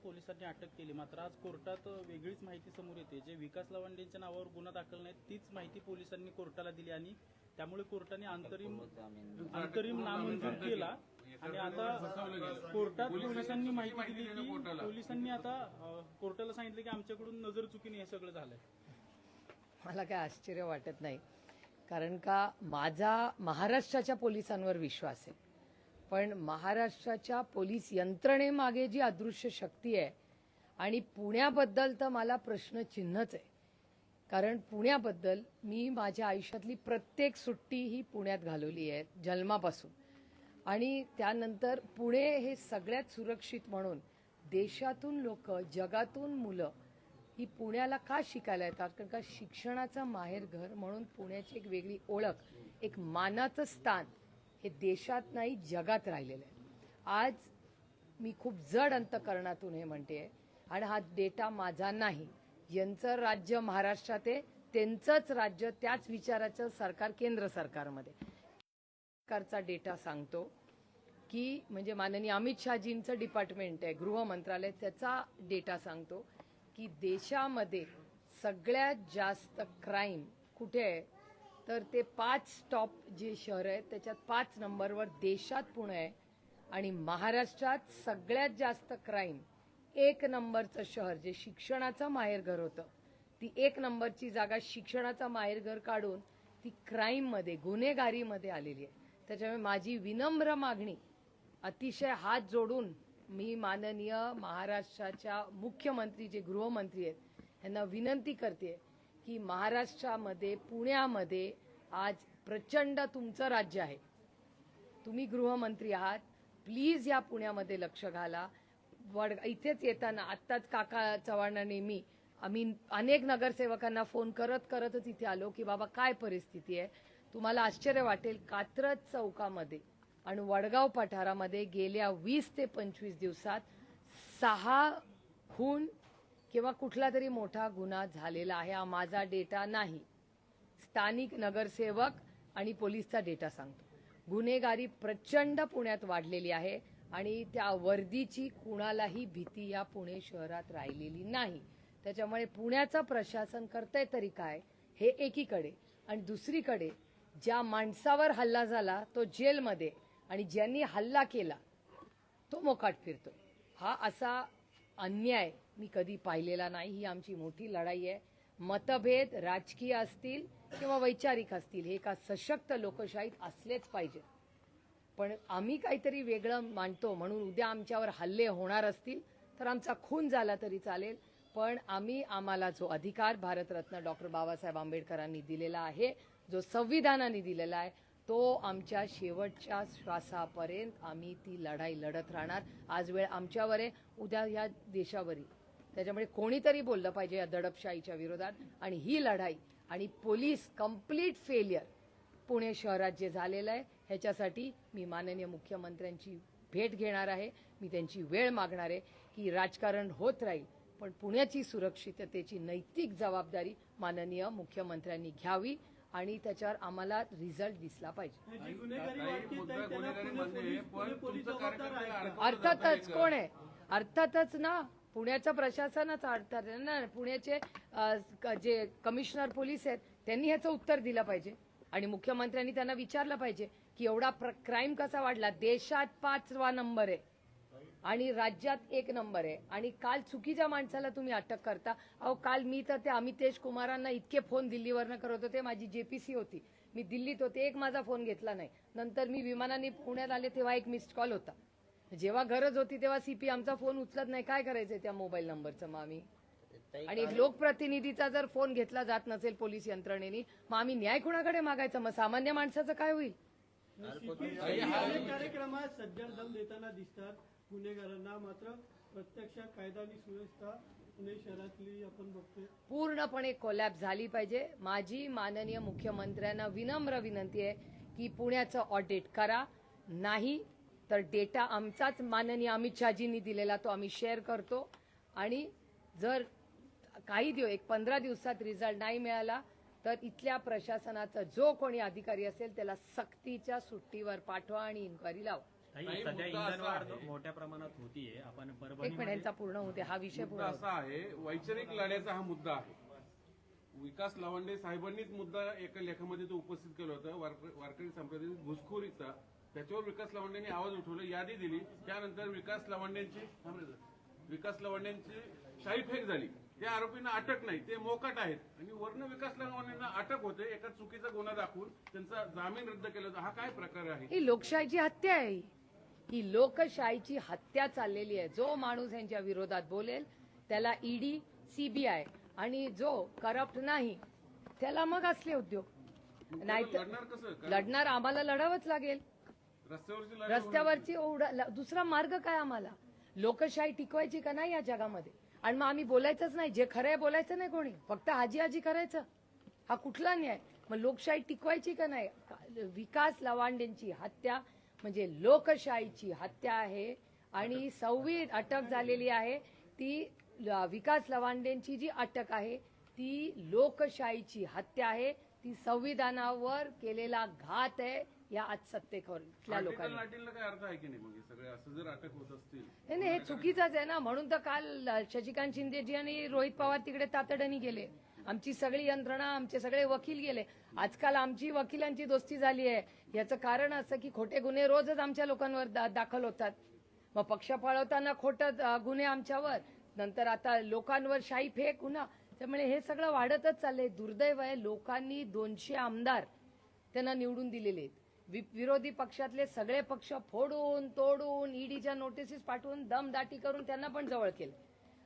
पोलिसांनी अटक केली, मात्र आज कोर्टात वेगळीच माहिती समोर येते. जे विकास लवांडेंच्या नावावर गुन्हा दाखल नाही तीच माहिती पोलिसांनी कोर्टाला दिली आणि त्यामुळे कोर्टाने अंतरिम नामंजूर केला. आणि आता कोर्टात पोलिसांनी माहिती दिली की पोलिसांनी आता कोर्टाला सांगितलं की आमच्याकडून नजर चुकीने हे सगळं झालंय. मला काय आश्चर्य वाटत नाही, कारण का माझा महाराष्ट्राच्या पोलिसांवर विश्वास आहे, पण महाराष्ट्राच्या पोलीस यंत्रणेमागे जी अदृश्य शक्ती आहे आणि पुण्याबद्दल तर मला प्रश्नचिन्हच आहे. कारण पुण्याबद्दल मी माझ्या आयुष्यातली प्रत्येक सुट्टी ही पुण्यात घालवली आहे जन्मापासून. आणि त्यानंतर पुणे हे सगळ्यात सुरक्षित म्हणून देशातून लोक, जगातून मुलं ही पुण्याला का शिकायला येतात, कारण का शिक्षणाचं माहेरघर म्हणून पुण्याची एक वेगळी ओळख, एक मानाचं स्थान हे देशात नाही जगात राहिलेलं आहे. आज मी खूप जड अंतकरणातून हे म्हणते, आणि हा डेटा माझा नाही, यांचं राज्य महाराष्ट्रात आहे, त्यांचंच राज्य, त्याच विचाराचं सरकार केंद्र सरकारमध्ये. सरकारचा डेटा सांगतो की म्हणजे माननीय अमित शहाजींचं डिपार्टमेंट आहे, गृह मंत्रालय, त्याचा डेटा सांगतो की देशामध्ये सगळ्यात जास्त क्राईम कुठे आहे, तर ते 5 टॉप जे शहर आहेत त्याच्यात 5 नंबरवर देशात पुणे आहे. आणि महाराष्ट्रात सगळ्यात जास्त क्राईम 1 नंबरचं शहर जे शिक्षणाचं माहेरघर होतं, ती 1 नंबरची जागा शिक्षणाचं माहेरघर काढून ती क्राईममध्ये, गुन्हेगारीमध्ये आलेली आहे. त्याच्यामुळे माझी विनम्र मागणी, अतिशय हात जोडून मी माननीय महाराष्ट्राच्या मुख्यमंत्री जे गृहमंत्री आहेत यांना विनंती करते की महाराष्ट्रामध्ये, पुण्यामध्ये आज प्रचंड तुमचं राज्य आहे, तुम्ही गृहमंत्री आहात, प्लीज या पुण्यामध्ये लक्ष घाला. इथेच येताना आत्ताच काका चव्हाणांनी आम्ही अनेक नगरसेवकांना फोन करतच इथे आलो की बाबा काय परिस्थिती आहे. तुम्हाला आश्चर्य वाटेल, कात्रज चौकामध्ये आणि वडगाव पठारामध्ये गेल्या 20 ते 25 दिवसात 6 खून किंवा कुठला तरी मोठा गुन्हा झालेला आहे. हा माझा डेटा नाही, स्थानिक नगरसेवक आणि पोलीसचा डेटा सांगतो. गुन्हेगारी प्रचंड पुण्यात वाढलेली आहे आणि त्या वर्दीची कुणालाही भीती या पुणे शहरात राहिलेली नाही. त्याच्यामुळे पुण्याचं प्रशासन करतंय तरी काय, हे एकीकडे, आणि दुसरीकडे ज्या माणसावर हल्ला झाला तो जेलमध्ये आणि ज्यांनी हल्ला केला तो मोकाट फिरतो. हा असा अन्याय मी कधी पाहिलेला नाही. ही आमची मोठी लढाई आहे. मतभेद राजकीय असतील किंवा वैचारिक असतील, हे एका सशक्त लोकशाहीत असलेच पाहिजे. पण आम्ही काहीतरी वेगळं मांडतो म्हणून उद्या आमच्यावर हल्ले होणार असतील तर आमचा खून झाला तरी चालेल, पण आम्हाला जो अधिकार भारतरत्न डॉक्टर बाबासाहेब आंबेडकरांनी दिलेला आहे, जो संविधानाने दिलेला आहे, तो आमच्या शेवटच्या श्वासापर्यंत आम्ही ती लढाई लढत राहणार. आज वेळ आमच्यावर आहे, उद्या या देशावरही. त्याच्यामुळे कोणीतरी बोललं पाहिजे या दडपशाहीच्या विरोधात. आणि ही लढाई आणि पोलीस कंप्लीट फेलियर पुणे शहरात जे झालेलं आहे, ह्याच्यासाठी मी माननीय मुख्यमंत्र्यांची भेट घेणार आहे. मी त्यांची वेळ मागणार आहे की राजकारण होत राहील, पण पुण्याची सुरक्षिततेची नैतिक जबाबदारी माननीय मुख्यमंत्र्यांनी घ्यावी आणि त्याच्यावर आम्हाला रिझल्ट दिसला पाहिजे. अर्थातच कोण आहे, अर्थातच ना, पुण्याचं प्रशासनच अर्थात ना. पुण्याचे जे कमिशनर पोलीस आहेत त्यांनी ह्याचं उत्तर दिलं पाहिजे आणि मुख्यमंत्र्यांनी त्यांना विचारलं पाहिजे की एवढा क्राईम कसा वाढला. देशात 5वा नंबर आहे आणि राज्यात 1 नंबर आहे, आणि काल चुकीच्या माणसाला तुम्ही अटक करता. अहो, काल मी तर त्या अमितेश कुमारांना इतके फोन दिल्लीवरनं करत होते, माझी जेपीसी होती, मी दिल्लीत होते, एक माझा फोन घेतला नाही. नंतर मी विमानाने पुण्यात आले तेव्हा 1 मिस्ड कॉल होता. जेव्हा गरज होती तेव्हा सीपी आमचा फोन उचलत नाही, काय करायचंय त्या मोबाईल नंबरचं मग आम्ही. आणि लोकप्रतिनिधीचा जर फोन घेतला जात नसेल पोलीस यंत्रणेने, मग आम्ही न्याय कुणाकडे मागायचा, मग सामान्य माणसाचं काय होईल. कार्यक्रमात सज्जन दम देताना दिसतात गुन्हेगारांना, मात्र प्रत्यक्ष कायदा आणि सुव्यवस्था पुणे शहरातली आपण बघतोय पूर्णपणे कोलॅप्स झाली पाहिजे. माझी माननीय मुख्यमंत्र्यांना विनम्र विनंती आहे की पुण्याचं ऑडिट करा, नाही तर डेटा आमचाच माननीय अमित शहाजींनी दिलेला तो आम्ही शेअर करतो. आणि जर काही 15 दिवसात रिझल्ट नाही मिळाला तर इथल्या प्रशासनाचा जो कोणी अधिकारी असेल त्याला सक्तीच्या सुट्टीवर पाठवा आणि इन्क्वायरी लावा. ताई, ताई, सध्या मुद्दा इंधन असा वाढ आहे- मोठ्या प्रमाणात होतीये. आपण एक परभणी मिनिट यांचा पूर्ण होते हा विषय मुद्दा पूर्ण असा आहे, वैचारिक लढ्याचा हा मुद्दा आहे. विकास लवांडे साहेबांनीच मुद्दा एका लेखामध्ये तो उपस्थित केला होता, वारकरी संप्रदायातील घुसखोरीचा. त्याच्यावर विकास लवांडेंनी आवाज उठवला, यादी दिली. त्यानंतर विकास लवांडेंची शाईफेक झाली. त्या आरोपींना अटक नाही, ते मोकाट आहेत. आणि वर्ण विकास लवांडेंना अटक होते एका चुकीचा गुन्हा दाखवून त्यांचा जामीन रद्द केला जातो. हा काय प्रकार आहे? ही लोकशाहीची हत्या आहे. ही लोकशाहीची हत्या चाललेली आहे. जो माणूस यांच्या विरोधात बोलेल त्याला ईडी, सीबीआय आणि जो करप्ट नाही त्याला मग असले उद्योग. नाहीतर लढणार कसं? लढणार आम्हाला लढावंच लागेल. रस्त्यावरची लढाई रस्त्यावरची दुसरा मार्ग काय आम्हाला? लोकशाही टिकवायची का नाही या जगामध्ये? आणि मग आम्ही बोलायचंच नाही, जे खरं आहे बोलायचं नाही कोणी, फक्त हाजी हाजी करायचं. हा कुठला न्याय? मग लोकशाही टिकवायची का नाही? विकास लवांडेंची हत्या म्हणजे लोकशाहीची हत्या आहे. आणि 6वी अटक झालेली आहे ती विकास लवांडेंची जी अटक आहे ती लोकशाहीची हत्या आहे. ती संविधानावर केलेला घात आहे या आज सत्तेतल्या लोकांनी. लाटीला काय अर्थ आहे की नाही? मग हे सगळे असं जर अटक होत असतील, नाही हे चुकीचंच आहे ना. म्हणून तर काल शशिकांत शिंदेजी आणि रोहित पवार तिकडे तातडीने गेले. आमची सगळी यंत्रणा, आमचे सगळे वकील गेले. आजकाल आमची वकिलांची दोस्ती झाली आहे. याचं कारण असं की खोटे गुन्हे रोजच आमच्या लोकांवर दाखल होतात. मग पक्ष पळवताना खोटे गुन्हे आमच्यावर, नंतर आता लोकांवर शाही फेक गुन्हा. त्यामुळे हे सगळं वाढतच चाललंय. दुर्दैव आहे. लोकांनी 200 आमदार त्यांना निवडून दिलेले आहेत. विरोधी पक्षातले सगळे पक्ष फोडून तोडून ईडीच्या नोटिसेस पाठवून दमदाटी करून त्यांना पण जवळ केलं.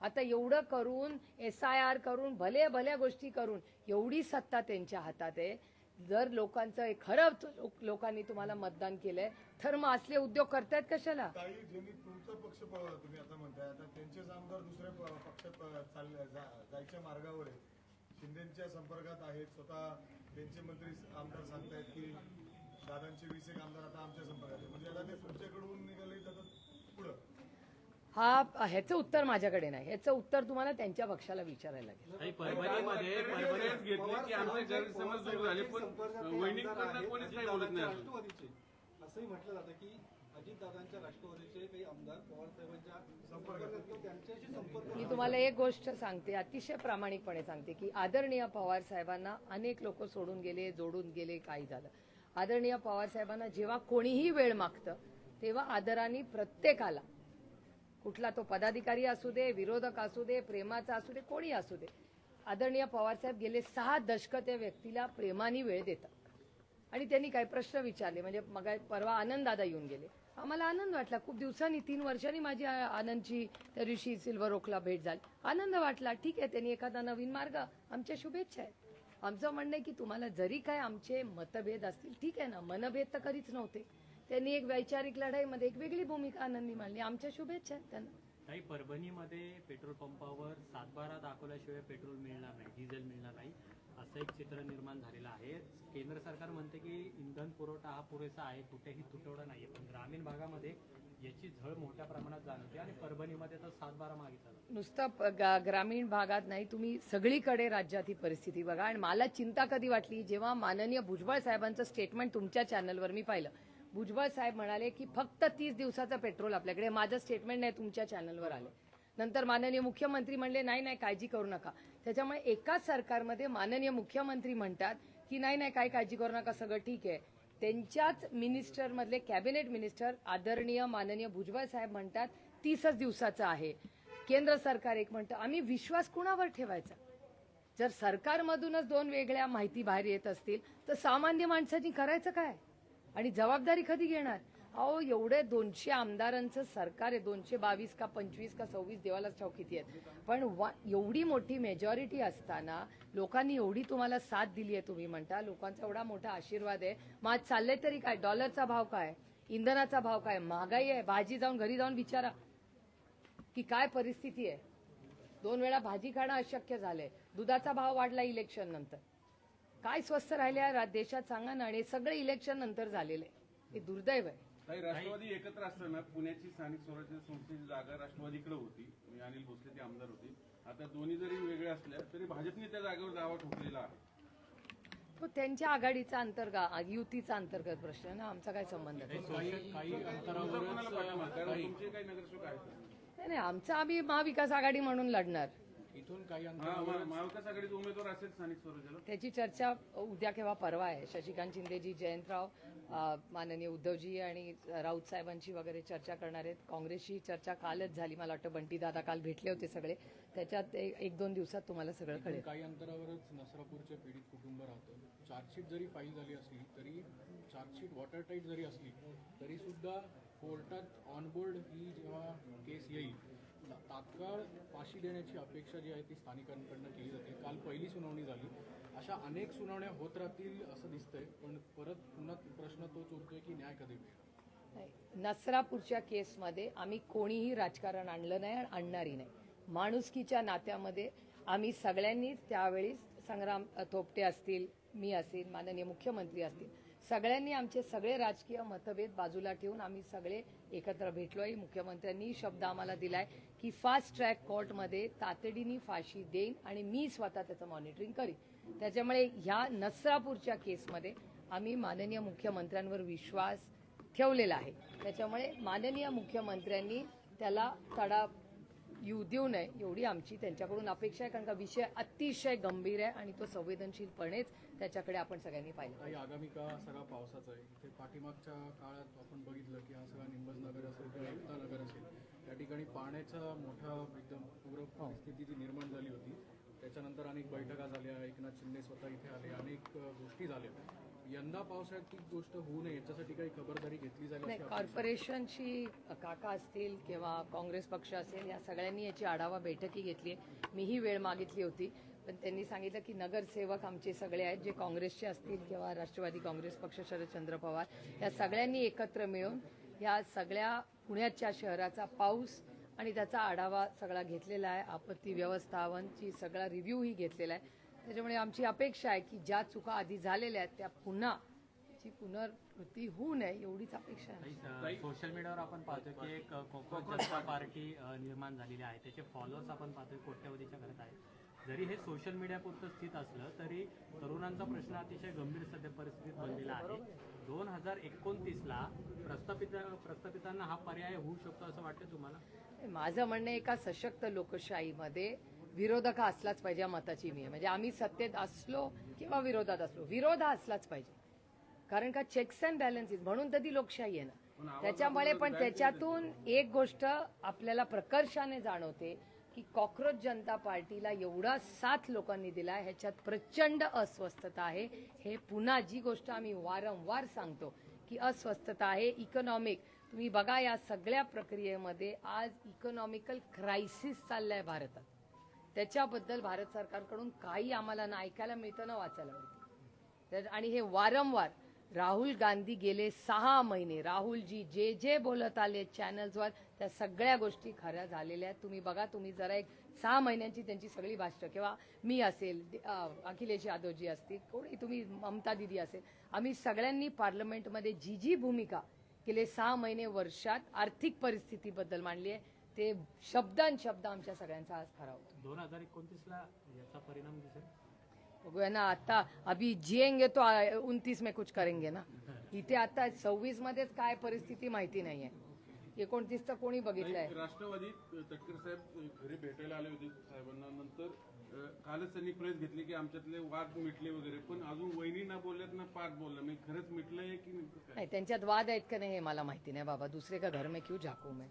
आता एवढं करून SIR करून भले भल्या गोष्टी करून एवढी सत्ता त्यांच्या हातात आहे. जर लोकांचं खरं लोकांनी तुम्हाला मतदान केलंय तर मग असले उद्योग करतायत कशाला? काही ज्यांनी तुमचा पक्ष पळवला, तुम्ही आता म्हणताय, आता त्यांचेच आमदार दुसऱ्या पक्षात जायच्या मार्गावर आहेत, शिंदेच्या संपर्कात आहेत. स्वतः त्यांचे मंत्री आमदार सांगतायत की दादांचे 20 एक आमदार आता आमच्या संपर्कात आहेत. म्हणजे आता ते तुमच्याकडून निघाले तर पुढं. ह्याचं उत्तर माझ्याकडे नाही. ह्याचं उत्तर तुम्हाला त्यांच्या पक्षाला विचारायला लागेल. ताई, परभणीमध्ये घेतली की आमचे गैरसमज दूर झाले, पण वैनिकांना कोणीच काही बोलत नाही. राष्ट्रवादीचे असंही म्हटलं जातं की अजितदादांच्या राष्ट्रवादीचे काही आमदार पवार साहेबांच्या संपर्कात किंवा त्यांच्याशी संपर्क. मी तुम्हाला एक गोष्ट सांगते, अतिशय प्रामाणिकपणे सांगते की आदरणीय पवार साहेबांना अनेक लोक सोडून गेले, जोडून गेले, काही झालं. आदरणीय पवार साहेबांना जेव्हा कोणीही वेळ मागतं तेव्हा आदराने प्रत्येकाला, कुठला तो पदाधिकारी असू दे, विरोधक असू दे, प्रेमाचा असू दे, कोणी असू दे, आदरणीय पवार साहेब गेले 6 दशक त्या व्यक्तीला प्रेमाने वेळ देतात. आणि त्यांनी काही प्रश्न विचारले. म्हणजे मग परवा आनंद दादा येऊन गेले. आम्हाला आनंद वाटला. खूप दिवसांनी 3 वर्षांनी माझी आनंदची त्या दिवशी सिल्वर ओकला भेट झाली. आनंद वाटला. ठीक आहे, त्यांनी एखादा नवीन मार्ग, आमच्या शुभेच्छा आहेत. आमचं म्हणणं आहे की तुम्हाला जरी काय आमचे मतभेद असतील, ठीक आहे ना, मनभेद तर कधीच नव्हते. त्यांनी एक वैचारिक लढाईमध्ये एक वेगळी भूमिका आनंदी मांडली. आमच्या शुभेच्छा आहेत त्यांना. काही परभणीमध्ये पेट्रोल पंपावर 7/12 दाखवल्याशिवाय पेट्रोल मिळणार नाही, डिझेल मिळणार नाही, असं एक चित्र निर्माण झालेलं आहे. केंद्र सरकार म्हणते की इंधन पुरवठा हा पुरेसा आहे, कुठेही तुटवडा नाहीये, पण ग्रामीण भागामध्ये याची झळ मोठ्या प्रमाणात जाणवते आणि परभणीमध्ये तर 7/12 मागितलं. नुसतं ग्रामीण भागात नाही, तुम्ही सगळीकडे राज्यात ही परिस्थिती बघा. आणि मला चिंता कधी वाटली जेव्हा माननीय भुजबळ साहेबांचं स्टेटमेंट तुमच्या चॅनलवर मी पाहिलं. भुजबळ साहेब म्हणाले की फक्त 30 दिवसाचं पेट्रोल आपल्याकडे. माझं स्टेटमेंट नाही, तुमच्या चॅनलवर आले. नंतर माननीय मुख्यमंत्री म्हणले नाही नाही काळजी करू नका. त्याच्यामुळे एकाच सरकारमध्ये माननीय मुख्यमंत्री म्हणतात की नाही नाही काय काळजी करू नका, सगळं ठीक आहे. त्यांच्याच मिनिस्टर मधले कॅबिनेट मिनिस्टर आदरणीय माननीय भुजबळ साहेब म्हणतात 30च दिवसाचं आहे. केंद्र सरकार एक म्हणतं. आम्ही विश्वास कुणावर ठेवायचा? जर सरकारमधूनच 2 वेगळ्या माहिती बाहेर येत असतील तर सामान्य माणसांनी करायचं काय? आणि जबाबदारी कधी घेणार? अहो एवढे 200 आमदारांचं सरकार आहे. 222 का 25 का 26 देवालाच ठाऊक किती आहेत. पण एवढी मोठी मेजॉरिटी असताना लोकांनी एवढी तुम्हाला साथ दिली आहे. तुम्ही म्हणता लोकांचा एवढा मोठा आशीर्वाद आहे. मग आज चाललंय तरी काय? डॉलरचा भाव काय, इंधनाचा भाव काय, महागाई आहे. भाजी जाऊन घरी जाऊन विचारा की काय परिस्थिती आहे. 2 वेळा भाजी खाणं अशक्य झालंय. दुधाचा भाव वाढला इलेक्शन नंतर. काय स्वस्त राहिले देशात सांगा ना. आणि सगळे इलेक्शन नंतर झालेले. हे दुर्दैव आहे. काही राष्ट्रवादी एकत्र असताना पुण्याची स्थानिक स्वराज्य संस्थेची जागा राष्ट्रवादीकडे होती. अनिल भोसले ते आमदार होते. आता दोन्ही जरी वेगळे असल्या तरी भाजपने त्या जागेवर दावा ठोकलेला आहे. तो त्यांच्या आघाडीचा अंतर्गत युतीचा अंतर्गत प्रश्न आहे ना, आमचा काय संबंध आहे? काही तुमचा कोणाला अंतरावरच पाठिंबा? कारण तुमचे काही नगरसेवक आहेत. नाही, आमचा आम्ही महाविकास आघाडी म्हणून लढणार. इथून काही महाविकास आघाडीचे उमेदवार असेल स्थानिक स्वराज्याला. त्याची चर्चा उद्या किंवा परवा आहे. शशिकांत शिंदेजी, जयंतराव, माननीय उद्धवजी आणि राऊत साहेबांची वगैरे चर्चा करणार आहेत. काँग्रेसची चर्चा कालच झाली, मला वाटतं बंटीदादा काल भेटले होते सगळे. त्याच्यात एक दोन दिवसात तुम्हाला सगळं कळेल. काही अंतरावरच नसरापूरचे पीडित कुटुंब राहतं. चार्जशीट जरी फाईल झाली असली तरी, चार्जशीट वॉटरटाईट जरी असली तरी सुद्धा कोर्टात ऑनबोर्ड ही जेव्हा केस येईल तात्काळ फाशी देण्याची अपेक्षा जी आहे ती स्थानिकांकडनं केली जाते. काल पहिली सुनावणी झाली. अशा अनेक सुनावण्या होत राहतील असं दिसतंय, पण परत पुन्हा प्रश्न तोच उरतोय की न्याय कधी मिळेल. नाही, नसरापूरच्या केसमध्ये आम्ही कोणीही राजकारण आणलं नाही आणि आणणारही नाही. माणुसकीच्या नात्यामध्ये आम्ही सगळ्यांनीच त्यावेळी, संग्राम थोपटे असतील, मी असेल, माननीय मुख्यमंत्री असतील, सगळ्यांनी आमचे सगळे राजकीय मतभेद बाजूला ठेवून आम्ही सगळे एकत्र भेटलोय. मुख्यमंत्र्यांनी शब्द आम्हाला दिलाय की फास्ट ट्रॅक कोर्टमध्ये तातडीने फाशी देईन आणि मी स्वतः त्याचं मॉनिटरिंग करीन. त्याच्यामुळे ह्या नसरापूरच्या केसमध्ये आम्ही माननीय मुख्यमंत्र्यांवर विश्वास ठेवलेला आहे. त्याच्यामुळे माननीय मुख्यमंत्र्यांनी त्याला तडा येऊ देऊ नये एवढी आमची त्यांच्याकडून अपेक्षा आहे. कारण का विषय अतिशय गंभीर आहे आणि तो संवेदनशीलपणेच त्याच्याकडे आपण सगळ्यांनी पाहिलं. काही आगामी काळ सगळा पावसाचा आहे. इथे पाठीमागच्या काळात आपण बघितलं की हा सगळा निंबज नगर असेल किंवा एकता नगर असेल, त्या ठिकाणी पाण्याचा मोठा एकदम पूर परिस्थिती जी निर्माण झाली होती. त्याच्यानंतर अनेक बैठका झाल्या, एकनाथ शिंदे स्वतः इथे आले, अनेक गोष्टी झाल्या. यंदा पावसाळ्यात ती गोष्ट होऊ नये याच्यासाठी काही खबरदारी घेतली जाईल नाही, अशी अपेक्षा आहे. कॉर्पोरेशनची काका असतील किंवा काँग्रेस पक्ष असेल, या सगळ्यांनी याची आढावा बैठकी घेतली. मीही वेळ मागितली होती, पण त्यांनी सांगितलं की नगरसेवक आमचे सगळे आहेत, जे काँग्रेसचे असतील किंवा राष्ट्रवादी काँग्रेस पक्ष, शरदचंद्र पवार, या सगळ्यांनी एकत्र मिळून या सगळ्या पुण्याच्या शहराचा पाऊस आणि त्याचा आढावा सगळा घेतलेला आहे. आपत्ती व्यवस्थापनची सगळा रिव्ह्यूही घेतलेला आहे. त्याच्यामुळे आमची अपेक्षा आहे की ज्या चुका आधी झालेल्या आहेत त्या पुन्हा ची पुनरावृत्ती होऊ नये एवढीच अपेक्षा आहे. सोशल मीडियावर आपण पाहतो की एक कोकण जनता पार्टी निर्माण झालेली आहे. त्याचे फॉलोअर्स आपण पाहतोय कोट्यवधीच्या घरात आहेत. जरी हे सोशल मीडियापुरतं स्थित असलं तरी तरुणांचा प्रश्न अतिशय गंभीर सध्या परिस्थितीत बनलेला आहे. 2029ला प्रस्थापितांना हा पर्याय होऊ शकतो असं वाटतं तुम्हाला? माझं म्हणणं एका सशक्त लोकशाहीमध्ये विरोधक हा असलाच पाहिजे, या मताची मी आहे. म्हणजे आम्ही सत्तेत असलो किंवा विरोधात असलो, विरोध हा असलाच पाहिजे. कारण का चेक्स अँड बॅलन्सेस म्हणून तर ती लोकशाही आहे ना. त्याच्यामुळे पण त्याच्यातून एक गोष्ट आपल्याला प्रकर्षाने जाणवते की कॉक्रोच जनता पार्टीला एवढा साथ लोकांनी दिला, ह्याच्यात प्रचंड अस्वस्थता आहे. हे पुन्हा जी गोष्ट आम्ही वारंवार सांगतो की अस्वस्थता आहे. इकॉनॉमिक, तुम्ही बघा या सगळ्या प्रक्रियेमध्ये आज इकॉनॉमिकल क्रायसिस चाललाय भारतात. त्याच्याबद्दल भारत सरकारकडून काही आम्हाला ना ऐकायला मिळतं ना वाचायला मिळतं. आणि हे वारंवार राहुल गांधी गेले 6 महिने, राहुलजी जे बोलत आले चॅनल्सवर त्या सगळ्या गोष्टी खऱ्या झालेल्या आहेत. तुम्ही बघा, तुम्ही जरा एक 6 महिन्यांची त्यांची सगळी भाषणं, किंवा मी असेल, अखिलेश यादवजी असतील, कोणी तुम्ही, ममता दिदी असेल, आम्ही सगळ्यांनी पार्लमेंटमध्ये जी भूमिका गेले 6 महिने वर्षात आर्थिक परिस्थितीबद्दल मांडली आहे ते शब्द आमच्या सगळ्यांचा आज खरा होतो. 2029ला याचा परिणाम दिसेल. बघूया ना, आता अभी जिएंगे तो 29 में कुछ करेंगे ना. इथे आता 26 मध्येच काय परिस्थिती माहिती नाहीये. 29 तर कोणी बघितलंय. राष्ट्रवादी तटकरे साहेब घरी भेटायला आले होते साहेबांना. नंतर कालच त्यांनी प्रेस घेतली की आमच्यातले वाद मिटले वगैरे, पण अजून वहिनी ना बोलल्यात ना पाठ बोलला. मी खरंच मिटलंय की नाही, त्यांच्यात वाद आहेत का नाही हे मला माहिती नाही बाबा. दुसरे का घर में क्यों झाकू मैं.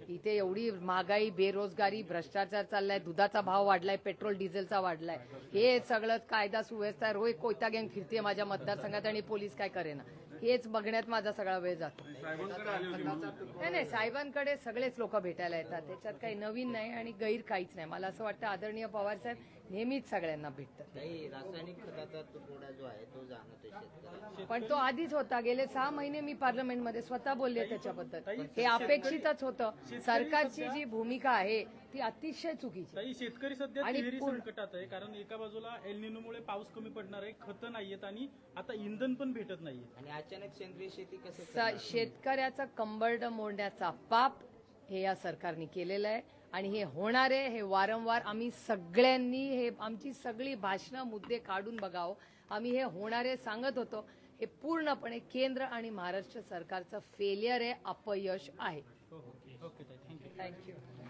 इथे एवढी महागाई, बेरोजगारी, भ्रष्टाचार चाललाय, दुधाचा भाव वाढलाय, पेट्रोल डिझेलचा वाढलाय, हे सगळं कायदा सुव्यवस्था, रोज कोयता गँग फिरते माझ्या मतदारसंघात आणि पोलीस काय करेना, हेच बघण्यात माझा सगळा वेळ जातो. साहेबांकडे आले होते. नाही, साहेबांकडे सगळेच लोक भेटायला येतात. त्याच्यात काही नवीन नाही आणि गैर काहीच नाही. मला असं वाटतं आदरणीय पवार साहेब नेहमीच सगळ्यांना भेटतात. काही रासायनिक खताचा तुटवडा जो आहे तो जाणवतोय शेतकऱ्याला. पण तो आधीच होता. गेले 6 महिने मी पार्लमेंटमध्ये स्वतः बोलले त्याच्याबद्दल. हे अपेक्षितच होतं. सरकारची जी भूमिका आहे ती अतिशय चुकीची. ताई, शेतकरी सध्या आणि तिहेरी संकटात आहे. कारण एका बाजूला एल निनोमुळे पाऊस कमी पडणार आहे, खतं नाहीयेत आणि आता इंधन पण भेटत नाहीये. आणि अचानक सेंद्रिय शेती कसं शेतकऱ्याचं कंबरड मोडण्याचा पाप हे या सरकारने केलेलं आहे आणि हे होणार आहे. हे वारंवार आम्ही सगळ्यांनी हे आमची सगळी भाषणं, मुद्दे काढून बघावं. आम्ही हे होणारे सांगत होतो. हे पूर्णपणे केंद्र आणि महाराष्ट्र सरकारचं फेलियर आहे, अपयश आहे. Okay thank you thank you.